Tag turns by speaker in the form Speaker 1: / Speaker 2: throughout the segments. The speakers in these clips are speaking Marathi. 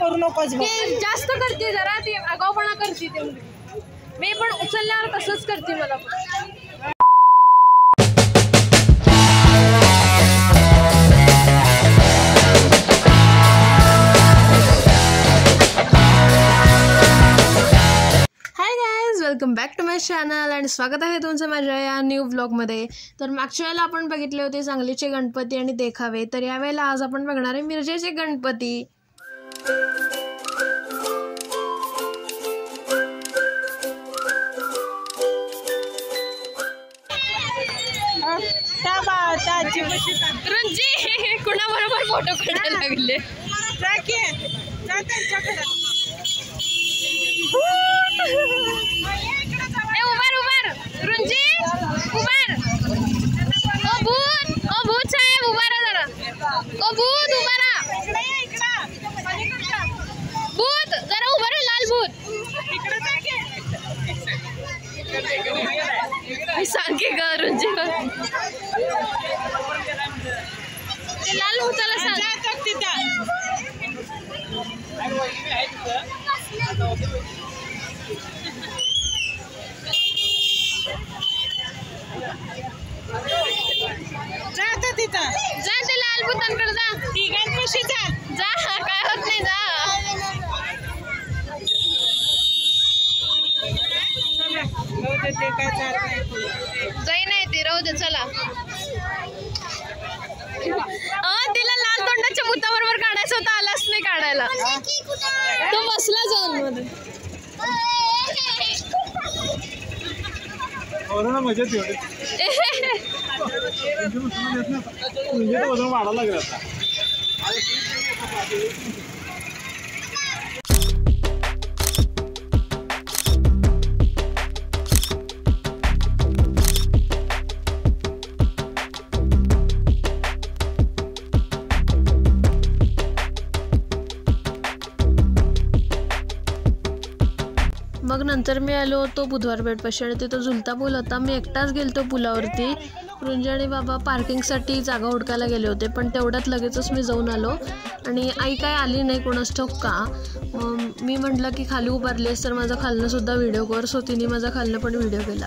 Speaker 1: करू नकोस.
Speaker 2: जास्त करते जरा, ती आगाऊपणा करते ते मुलगी. मी पण उचलल्यावर तसंच करते मला पण. Welcome back to my channel आणि स्वागत आहे तुमचं माझ्या या न्यू व्लॉगमध्ये. तर मागच्या वेळेला आपण बघितले होते सांगलीचे गणपती आणि देखावे, तर यावेळेला आज आपण बघणार आहे मिरजेचे गणपती. रुंजी कुणाबरोबर फोटो काढायला लागले. उभार उभार रुंजी उभार. ओ भूत साहेब उभारा जरा. ओ भूत उभारा. भूत जरा उभार. लाल भूत सांग की ग रुंजी. ते लाल भूताला सांग.
Speaker 1: जा तिथं.
Speaker 2: जा ते लाल भूतांकडे जा.
Speaker 1: तिघांपाशी जा.
Speaker 2: जा काय होत नाही. जा
Speaker 1: ते काय जात नाही.
Speaker 2: जाई नाही ते राहू दे. चला तिला लाल तोंडाच्या भूताबरोबर काढायचं होतं, आलाच नाही काढायला. तो बसला जाऊन मध्ये.
Speaker 3: मजा तेवढे वाढायला लागेल आता.
Speaker 2: मग नंतर मी आलो तो बुधवार पेठपाशी आणि तिथं झुलता पूल होता. मी एकटाच गेलतो पुलावरती. रुंजी आणि बाबा पार्किंगसाठी जागा हुडकायला गेले होते, पण तेवढ्यात लगेचच मी जाऊन आलो आणि आई काय आली नाही कोणास ठाऊक का. मी म्हटलं की खाली उभारलीस तर माझा खालनं सुद्धा व्हिडिओ कर. सो तिने माझा खालनं पण व्हिडिओ केला.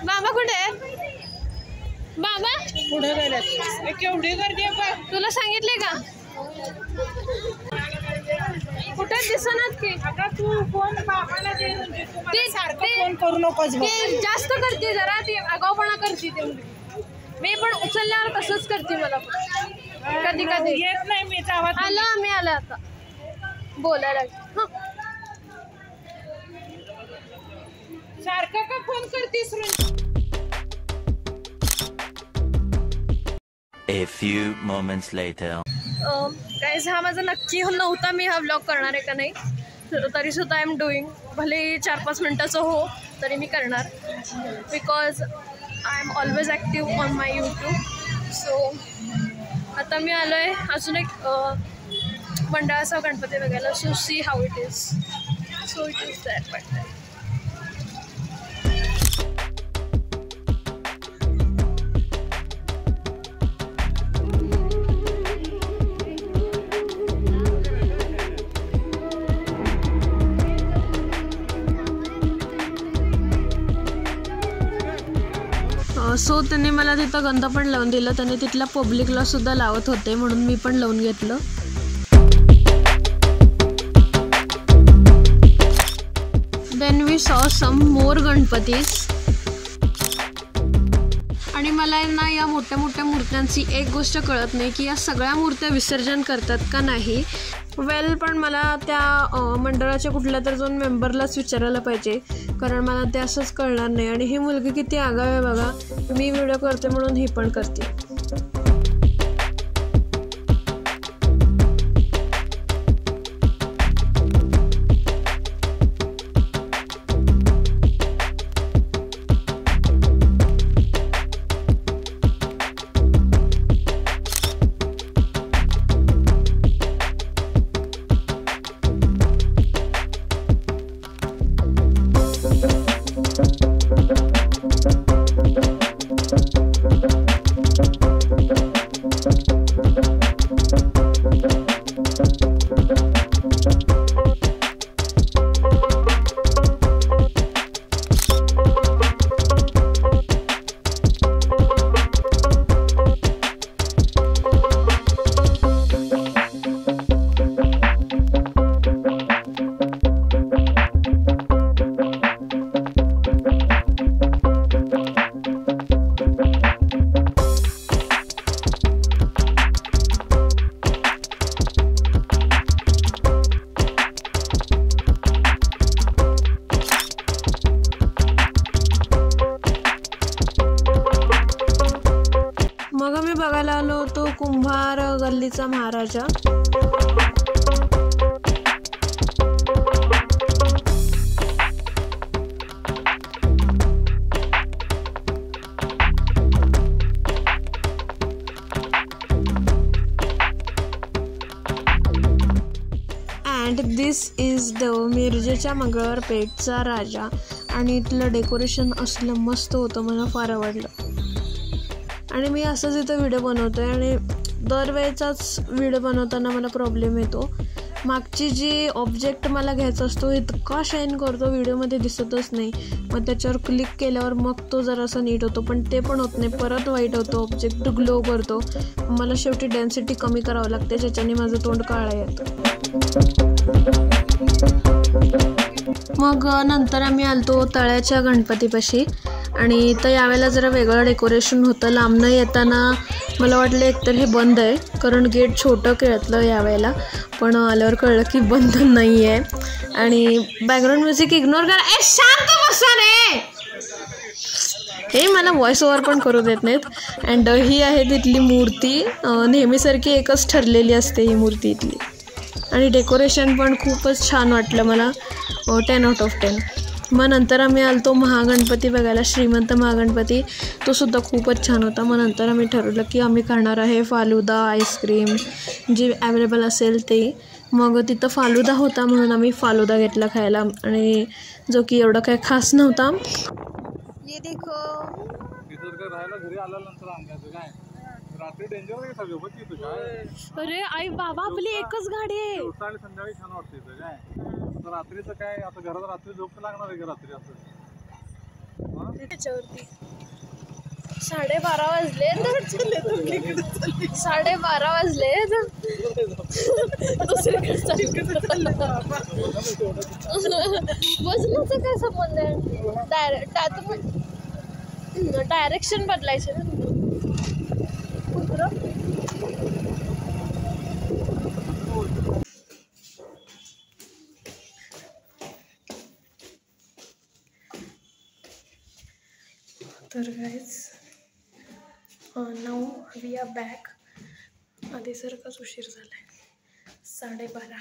Speaker 2: बाबा कुठे? बाबा
Speaker 1: पुढे गेले. केवढी गर्दी आहे.
Speaker 2: तुला सांगितले का? कुठे दिसणार की?
Speaker 1: तू फोन बाबाला दे. ते सारखं फोन करू नकोस.
Speaker 2: जास्त करते जरा, ती आगाऊपणा करते ते मुलगी. मी पण उचलल्यावर तसंच करते मला पण. कधी कधी
Speaker 1: येत नाही. मी
Speaker 2: आलो. आम्ही आलो आता बोलायला.
Speaker 1: सारखं का फोन करतीस?
Speaker 4: A few moments later.
Speaker 2: Guys हा माझा नक्की नव्हता मी हा व्लॉग करणार आहे का नाही, तरी सुद्धा आय एम डुईंग. भले 4-5 मिनटाचं हो तरी मी करणार, because I am always active on my YouTube. So आता मी आलो आहे अजून एक मंडळाचा गणपती बघायला. So see how it is. So it is that. But so त्यांनी मला तिथं गंध पण लावून दिलं. त्यांनी तिथल्या पब्लिकला सुद्धा लावत होते म्हणून मी पण लावून घेतलं. देन वी सॉ सम मोर गणपतीज. आणि मला ना या मोठ्या मोठ्या मूर्त्यांची एक गोष्ट कळत नाही की या सगळ्या मूर्त्या विसर्जन करतात का नाही. वेल पण मला त्या मंडळाच्या कुठल्या तर दोन मेंबरलाच विचारायला पाहिजे, कारण मला ते असंच कळणार नाही. आणि ही मुलगी किती आगाव आहे बघा, मी व्हिडिओ करते म्हणून ही पण करते. मग मी बघायला आलो होतो कुंभार गल्लीचा महाराजा. अँड दिस इज द मिरजेच्या मंगळवार पेठचा राजा. आणि इथलं डेकोरेशन असलं मस्त होतं, मला फार आवडलं. आणि मी असंच इथं व्हिडिओ बनवतो आहे आणि दरवेळेचाच व्हिडिओ बनवताना मला प्रॉब्लेम येतो. मागची जी ऑब्जेक्ट मला घ्यायचा असतो इतका शाईन करतो, व्हिडिओमध्ये दिसतच नाही. मग त्याच्यावर क्लिक केल्यावर मग तो जरासा नीट होतो, पण ते पण होत नाही, परत वाईट होतो, ऑब्जेक्ट ग्लो करतो. मला शेवटी डेन्सिटी कमी करावं लागते, ज्याच्याने माझं तोंड काळं येतं. मग नंतर आम्ही आलतो तळ्याच्या गणपतीपाशी. आणि इथं यावेळेला जरा वेगळं डेकोरेशन होतं. लांबनं येताना मला वाटलं एकतर हे बंद आहे, कारण गेट छोटं केळतलं यावेळेला, पण आल्यावर कळलं की बंद नाही आहे. आणि बॅकग्राऊंड म्युझिक इग्नोर करा. शांत बसा रे, हे मला व्हॉइस ओव्हर पण करू देत नाहीत. अँड ही आहे तिथली मूर्ती, नेहमीसारखी एकच ठरलेली असते ही मूर्ती इथली. आणि डेकोरेशन पण खूपच छान वाटलं मला, 10 out of 10. मग नंतर आम्ही आलतो महागणपती बघायला, श्रीमंत महागणपती. तो सुद्धा खूपच छान होता. मग नंतर आम्ही ठरवलं की आम्ही खाणार आहे फालुदा, आईस्क्रीम जे अवेलेबल असेल ते. मग तिथं फालुदा होता म्हणून आम्ही फालुदा घेतला खायला, आणि जो की एवढा काही खास नव्हता. ये देखो, अरे आई बाबा, आपली एकच गाडी आहे.
Speaker 3: संध्याकाळी छान वाटते इथं काय. रात्रीचं काय, आता घरात रात्री झोप लागणार आहे का रात्री असं.
Speaker 2: त्याच्यावरती 12:30 वाजले, 12:30 वाजले, बसण्याचा काय संबंध आहे. डायरेक्शन बदलायचे ना. तर guys, now we are back. आधी सारखाच उशीर झाला आहे, 12:30.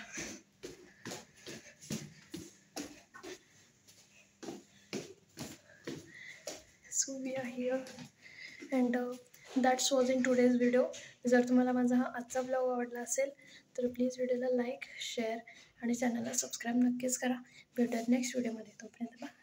Speaker 2: So we are here and that's was in today's video. जर तुम्हाला माझा हा आजचा ब्लॉग आवडला असेल तर प्लीज व्हिडिओला लाईक, शेअर आणि चॅनलला सबस्क्राईब नक्कीच करा. भेटूयात नेक्स्ट व्हिडिओमध्ये. तोपर्यंत बाय.